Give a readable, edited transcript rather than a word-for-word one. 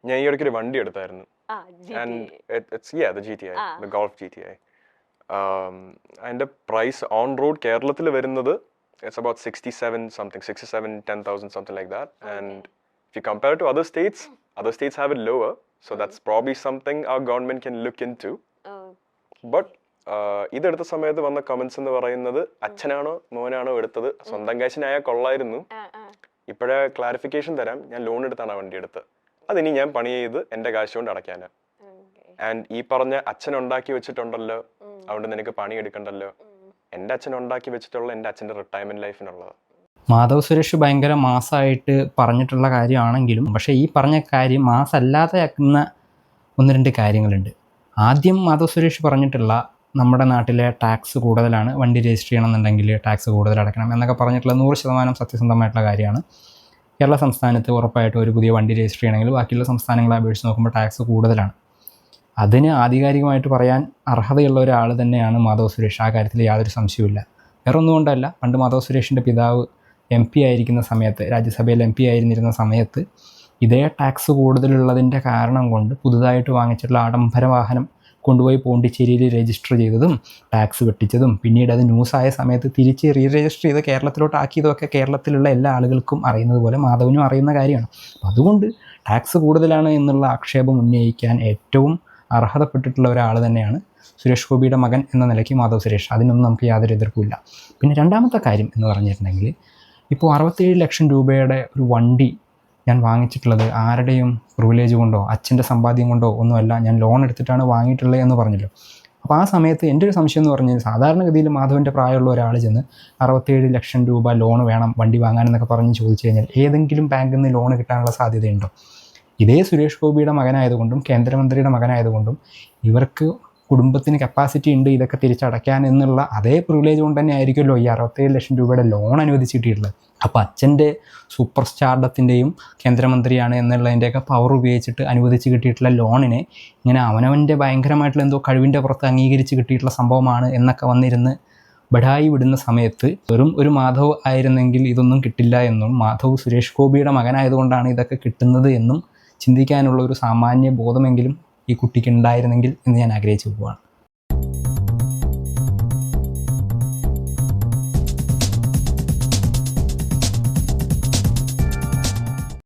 ഞാൻ ഈ ഇടയ്ക്ക് ഒരു വണ്ടി എടുത്തായിരുന്നു. And the GTA, the Golf GTA. അതിന്റെ പ്രൈസ് ഓൺ റോഡ് കേരളത്തിൽ വരുന്നത് it's about 10,000 something like that. And if you compare to other states have it lower, so that's probably something our government can look into. But ഇതെടുത്ത സമയത്ത് വന്ന comments എന്ന് പറയുന്നത് അച്ഛനാണോ മോനാണോ എടുത്തത്, സ്വന്തം കാശിനായ കൊള്ളായിരുന്നു, ഇപ്പോഴേ ക്ലാരിഫിക്കേഷൻ തരാം, ഞാൻ ലോൺ എടുത്താണ് ആ വണ്ടി എടുത്തത്, അതിനി ഞാൻ പണി ചെയ്ത് എന്റെ കാശ് കൊണ്ട് അടയ്ക്കാനാ. ആൻഡ് ഈ പറഞ്ഞ അച്ഛൻ ഉണ്ടാക്കി വെച്ചിട്ടുണ്ടല്ലോ, അതുകൊണ്ട് നിനക്ക് പണി എടുക്കണ്ടല്ലോ, എൻ്റെ അച്ഛൻ ഉണ്ടാക്കി വെച്ചിട്ടുള്ള എൻ്റെ അച്ഛൻ്റെ റിട്ടയർമെന്റ് ലൈഫിനുള്ളത്. മാധവ് സുരേഷ് ഭയങ്കര മാസമായിട്ട് പറഞ്ഞിട്ടുള്ള കാര്യമാണെങ്കിലും പക്ഷേ ഈ പറഞ്ഞ കാര്യം മാസല്ലാതെ ആക്കുന്ന ഒന്ന് രണ്ട് കാര്യങ്ങളുണ്ട്. ആദ്യം മാധവ് സുരേഷ് പറഞ്ഞിട്ടുള്ള നമ്മുടെ നാട്ടിലെ ടാക്സ് കൂടുതലാണ്, വണ്ടി രജിസ്റ്റർ ചെയ്യണമെന്നുണ്ടെങ്കിൽ ടാക്സ് കൂടുതൽ അടയ്ക്കണം എന്നൊക്കെ പറഞ്ഞിട്ടുള്ള 100% സത്യസന്ധമായിട്ടുള്ള കാര്യമാണ്. കേരള സംസ്ഥാനത്ത് ഉറപ്പായിട്ടും ഒരു പുതിയ വണ്ടി രജിസ്റ്റർ ചെയ്യണമെങ്കിൽ ബാക്കിയുള്ള സംസ്ഥാനങ്ങളെ അപേക്ഷിച്ച് നോക്കുമ്പോൾ ടാക്സ് കൂടുതലാണ്. അതിന് ആധികാരികമായിട്ട് പറയാൻ അർഹതയുള്ള ഒരാൾ തന്നെയാണ് മാധവ് സുരേഷ്. ആ കാര്യത്തിൽ യാതൊരു സംശയവുമില്ല. വേറെ ഒന്നുകൊണ്ടല്ല, പണ്ട് മാധവ് സുരേഷിൻ്റെ പിതാവ് MP ആയിരിക്കുന്ന സമയത്ത്, രാജ്യസഭയിൽ MP ആയിരുന്നിരുന്ന സമയത്ത് ഇതേ ടാക്സ് കൂടുതലുള്ളതിൻ്റെ കാരണം കൊണ്ട് പുതുതായിട്ട് വാങ്ങിച്ചിട്ടുള്ള ആഡംബര വാഹനം കൊണ്ടുപോയി പോണ്ടിച്ചേരിയിൽ രജിസ്റ്റർ ചെയ്തതും ടാക്സ് വെട്ടിച്ചതും പിന്നീട് അത് ന്യൂസായ സമയത്ത് തിരിച്ച് രജിസ്റ്റർ ചെയ്ത് കേരളത്തിലോട്ട് ആക്കിയതൊക്കെ കേരളത്തിലുള്ള എല്ലാ ആളുകൾക്കും അറിയുന്നത് പോലെ മാധവനും അറിയുന്ന കാര്യമാണ്. അപ്പം അതുകൊണ്ട് ടാക്സ് കൂടുതലാണ് എന്നുള്ള ആക്ഷേപം ഉന്നയിക്കാൻ ഏറ്റവും അർഹതപ്പെട്ടിട്ടുള്ള ഒരാൾ തന്നെയാണ് സുരേഷ് ഗോപിയുടെ മകൻ എന്ന നിലയ്ക്ക് മാധവ് സുരേഷ്. അതിനൊന്നും നമുക്ക് യാതൊരു എതിർപ്പുമില്ല. പിന്നെ രണ്ടാമത്തെ കാര്യം എന്ന് പറഞ്ഞിട്ടുണ്ടെങ്കിൽ, ഇപ്പോൾ 67 ലക്ഷം രൂപയുടെ ഒരു വണ്ടി ഞാൻ വാങ്ങിച്ചിട്ടുള്ളത് ആരുടെയും പ്രിവിലേജ് കൊണ്ടോ അച്ഛൻ്റെ സമ്പാദ്യം കൊണ്ടോ ഒന്നുമല്ല, ഞാൻ ലോൺ എടുത്തിട്ടാണ് വാങ്ങിയിട്ടുള്ളത് എന്ന് പറഞ്ഞല്ലോ. അപ്പോൾ ആ സമയത്ത് എൻ്റെ ഒരു സംശയം എന്ന് പറഞ്ഞാൽ, സാധാരണഗതിയിൽ മാധവൻ്റെ പ്രായമുള്ള ഒരാൾ ചെന്ന് 67 ലക്ഷം രൂപ ലോൺ വേണം വണ്ടി വാങ്ങാനെന്നൊക്കെ പറഞ്ഞ് ചോദിച്ചു കഴിഞ്ഞാൽ ഏതെങ്കിലും ബാങ്കിൽ നിന്ന് ലോൺ കിട്ടാനുള്ള സാധ്യതയുണ്ടോ? ഇതേ സുരേഷ് ഗോപിയുടെ മകനായതുകൊണ്ടും കേന്ദ്രമന്ത്രിയുടെ മകനായതുകൊണ്ടും ഇവർക്ക് കുടുംബത്തിന് കപ്പാസിറ്റി ഉണ്ട് ഇതൊക്കെ തിരിച്ചടയ്ക്കാൻ എന്നുള്ള അതേ പ്രിവിലേജ് കൊണ്ട് തന്നെ ആയിരിക്കുമല്ലോ ഈ 67 ലക്ഷം രൂപയുടെ ലോൺ അനുവദിച്ച് കിട്ടിയിട്ടുള്ളത്. അപ്പോൾ അച്ഛൻ്റെ സൂപ്പർ സ്റ്റാർഡത്തിൻ്റെയും കേന്ദ്രമന്ത്രിയാണ് എന്നുള്ളതിൻ്റെയൊക്കെ പവർ ഉപയോഗിച്ചിട്ട് അനുവദിച്ച് കിട്ടിയിട്ടുള്ള ലോണിനെ ഇങ്ങനെ അവനവൻ്റെ ഭയങ്കരമായിട്ടുള്ള എന്തോ കഴിവിൻ്റെ പുറത്ത് അംഗീകരിച്ച് കിട്ടിയിട്ടുള്ള സംഭവമാണ് എന്നൊക്കെ വന്നിരുന്ന് ബഡായി വിടുന്ന സമയത്ത് വെറും ഒരു മാധവ് ആയിരുന്നെങ്കിൽ ഇതൊന്നും കിട്ടില്ല എന്നും മാധവ് സുരേഷ് ഗോപിയുടെ മകനായതുകൊണ്ടാണ് ഇതൊക്കെ കിട്ടുന്നത് എന്നും ചിന്തിക്കാനുള്ള ഒരു സാമാന്യ ബോധമെങ്കിലും ഈ കുട്ടിക്ക് ഉണ്ടായിരുന്നെങ്കിൽ എന്ന് ഞാൻ ആഗ്രഹിച്ചു പോവുകയാണ്.